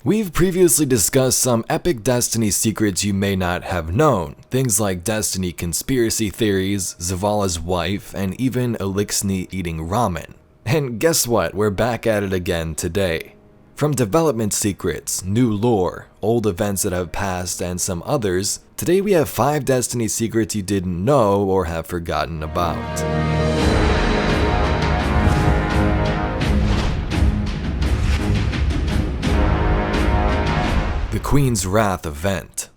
We've previously discussed some epic Destiny secrets you may not have known, things like Destiny conspiracy theories, Zavala's wife, and even Elixni eating ramen. And guess what, we're back at it again today. From development secrets, new lore, old events that have passed, and some others, today we have 5 Destiny secrets you didn't know or have forgotten about. The Queen's Wrath event.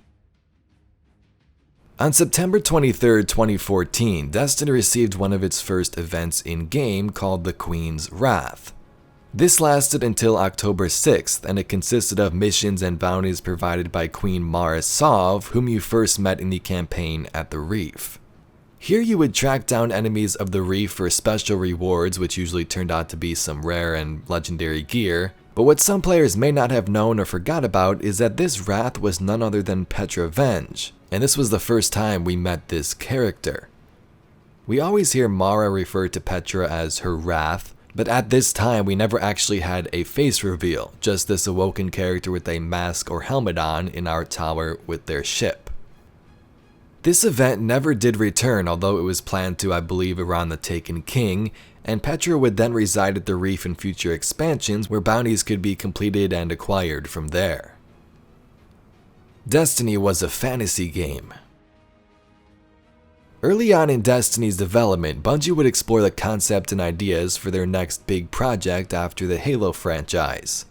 On September 23, 2014, Destiny received one of its first events in-game called the Queen's Wrath. This lasted until October 6th, and it consisted of missions and bounties provided by Queen Mara Sov, whom you first met in the campaign at the Reef. Here you would track down enemies of the Reef for special rewards, which usually turned out to be some rare and legendary gear. But what some players may not have known or forgot about is that this Wrath was none other than Petra Venge, and this was the first time we met this character. We always hear Mara refer to Petra as her Wrath, but at this time we never actually had a face reveal, just this awoken character with a mask or helmet on in our tower with their ship. This event never did return, although it was planned to, I believe, around the Taken King, and Petra would then reside at the Reef in future expansions where bounties could be completed and acquired from there. Destiny was a fantasy game. Early on in Destiny's development, Bungie would explore the concept and ideas for their next big project after the Halo franchise.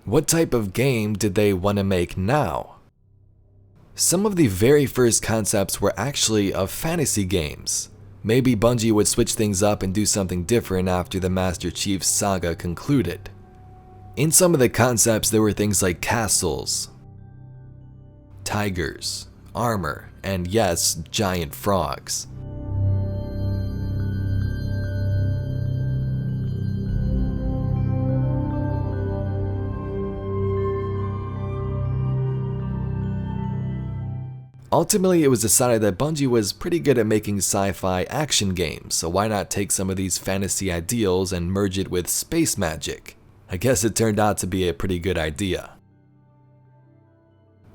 What type of game did they want to make now? Some of the very first concepts were actually of fantasy games. Maybe Bungie would switch things up and do something different after the Master Chief's saga concluded. In some of the concepts there were things like castles, tigers, armor, and yes, giant frogs. Ultimately, it was decided that Bungie was pretty good at making sci-fi action games, so why not take some of these fantasy ideals and merge it with space magic? I guess it turned out to be a pretty good idea.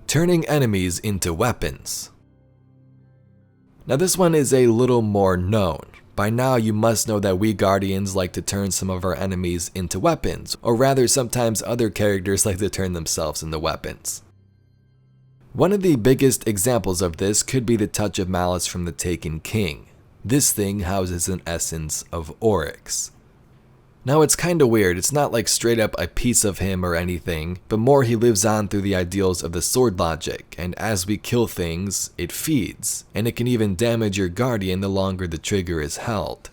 Turning enemies into weapons. Now this one is a little more known. By now you must know that we Guardians like to turn some of our enemies into weapons, or rather sometimes other characters like to turn themselves into weapons. One of the biggest examples of this could be the Touch of Malice from the Taken King. This thing houses an essence of Oryx. Now it's kinda weird, it's not like straight up a piece of him or anything, but more he lives on through the ideals of the sword logic, and as we kill things, it feeds, and it can even damage your Guardian the longer the trigger is held.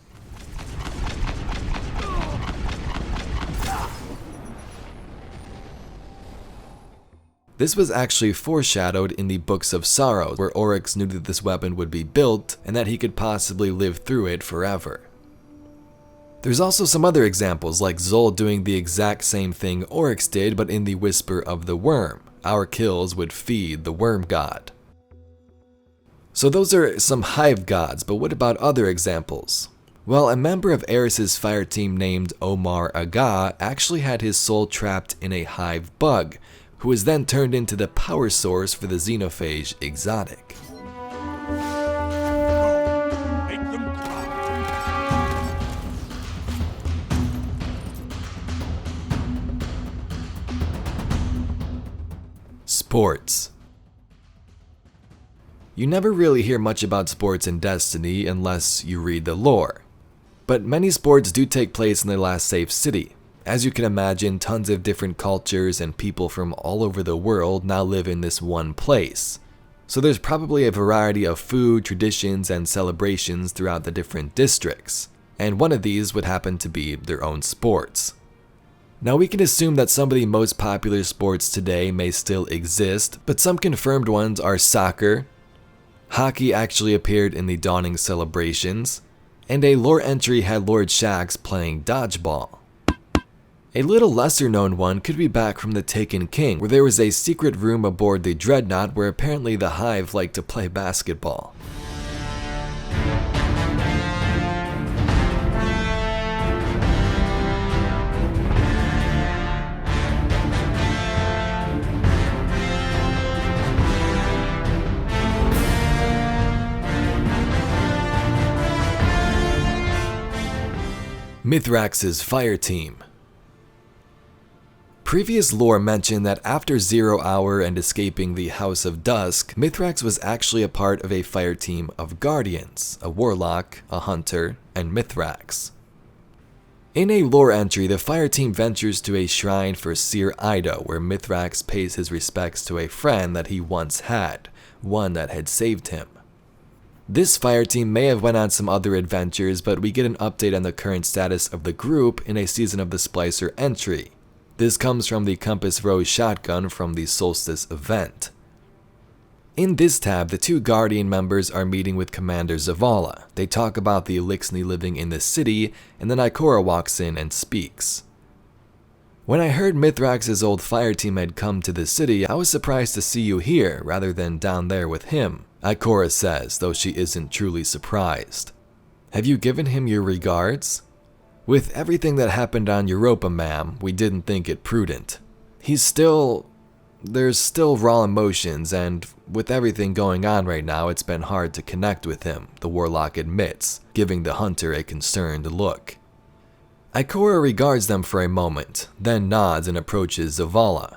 This was actually foreshadowed in the Books of Sorrows, where Oryx knew that this weapon would be built and that he could possibly live through it forever. There's also some other examples, like Zol doing the exact same thing Oryx did, but in the Whisper of the Worm. Our kills would feed the Worm God. So those are some Hive gods, but what about other examples? Well, a member of Eris's Fireteam named Omar Aga actually had his soul trapped in a Hive bug, who was then turned into the power source for the Xenophage exotic. Sports. You never really hear much about sports in Destiny unless you read the lore. But many sports do take place in the last safe city. As you can imagine, tons of different cultures and people from all over the world now live in this one place. So there's probably a variety of food, traditions, and celebrations throughout the different districts. And one of these would happen to be their own sports. Now we can assume that some of the most popular sports today may still exist, but some confirmed ones are soccer, hockey actually appeared in the Dawning celebrations, and a lore entry had Lord Shaxx playing dodgeball. A little lesser known one could be back from the Taken King, where there was a secret room aboard the Dreadnought where apparently the Hive liked to play basketball. MITHRAX'S Fireteam. Previous lore mentioned that after 0 Hour and escaping the House of Dusk, MITHRAX was actually a part of a fireteam of guardians, a warlock, a hunter, and MITHRAX. In a lore entry, the fireteam ventures to a shrine for Seer Ido, where MITHRAX pays his respects to a friend that he once had, one that had saved him. This fireteam may have went on some other adventures, but we get an update on the current status of the group in a Season of the Splicer entry. This comes from the Compass Rose shotgun from the Solstice event. In this tab, the two Guardian members are meeting with Commander Zavala. They talk about the Elixni living in the city, and then Ikora walks in and speaks. When I heard MITHRAX'S old fireteam had come to the city, I was surprised to see you here rather than down there with him, Ikora says, though she isn't truly surprised. Have you given him your regards? With everything that happened on Europa, ma'am, we didn't think it prudent. There's still raw emotions, and with everything going on right now, it's been hard to connect with him, the warlock admits, giving the hunter a concerned look. Ikora regards them for a moment, then nods and approaches Zavala.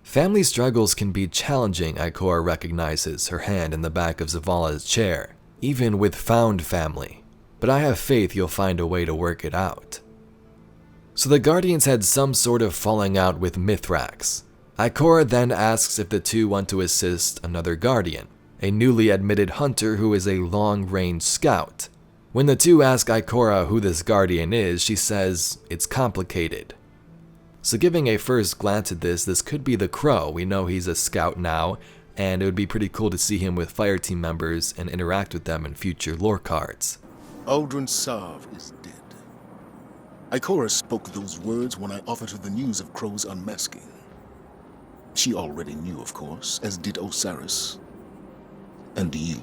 Family struggles can be challenging, Ikora recognizes, her hand in the back of Zavala's chair, even with found family. But I have faith you'll find a way to work it out. So the Guardians had some sort of falling out with MITHRAX. Ikora then asks if the two want to assist another Guardian, a newly admitted hunter who is a long-range scout. When the two ask Ikora who this Guardian is, she says it's complicated. So giving a first glance at this could be the Crow. We know he's a scout now, and it would be pretty cool to see him with fireteam members and interact with them in future lore cards. Aldrin Sav is dead. Ikora spoke those words when I offered her the news of Crow's unmasking. She already knew, of course, as did Osiris. And you.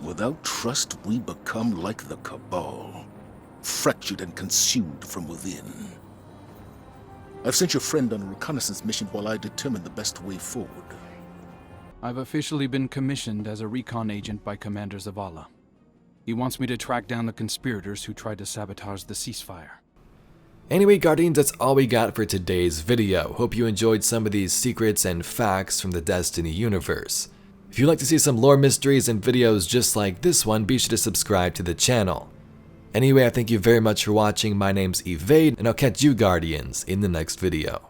Without trust, we become like the Cabal, fractured and consumed from within. I've sent your friend on a reconnaissance mission while I determine the best way forward. I've officially been commissioned as a recon agent by Commander Zavala. He wants me to track down the conspirators who tried to sabotage the ceasefire. Anyway, Guardians, that's all we got for today's video. Hope you enjoyed some of these secrets and facts from the Destiny universe. If you'd like to see some lore mysteries and videos just like this one, be sure to subscribe to the channel. Anyway, I thank you very much for watching. My name's Evade, and I'll catch you, Guardians, in the next video.